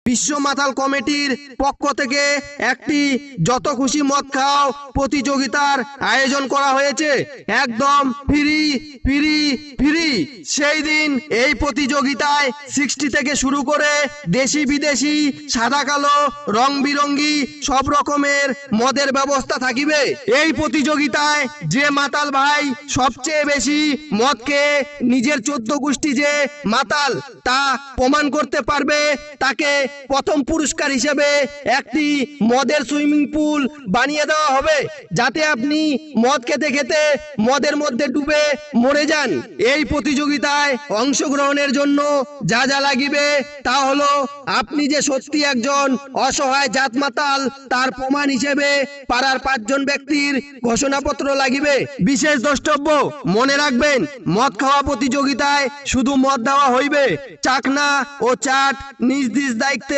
বিশ্ব মাতাল কমিটির পক্ষ থেকে একটি যত খুশি মদ খাও প্রতিযোগিতার আয়োজন করা হয়েছে, একদম ফ্রি ফ্রি ফ্রি। সেই দিন এই প্রতিযোগিতায় 60 থেকে শুরু করে দেশি বিদেশি সাদা কালো রং বিরঙ্গি সব রকমের মদের ব্যবস্থা থাকিবে। এই প্রতিযোগিতায় যে মাতাল ভাই সবচেয়ে বেশি মদ খেয়ে নিজের 14 গোষ্ঠী যে মাতাল তা প্রমাণ করতে পারবে তাকে প্রথম পুরস্কার হিসেবে একটি মদের সুইমিং পুল বানিয়ে দেওয়া হবে, যাতে আপনি মদ খেতে খেতে মদের মধ্যে ডুবে মরে যান। এই প্রতিযোগিতায় অংশগ্রহণের জন্য যা যা লাগিবে তা হলো আপনি যে সত্যি একজন অসহায় জাত মাতাল তার প্রমাণ হিসেবে পাড়ার 5 জন ব্যক্তির ঘোষণাপত্র লাগিবে। বিশেষ দ্রষ্টব্য মনে রাখবেন, মদ খাওয়া প্রতিযোগিতায় শুধু মদ দেওয়া হইবে, চাকনা ও চাট নিজ নিজ দায়িত্বে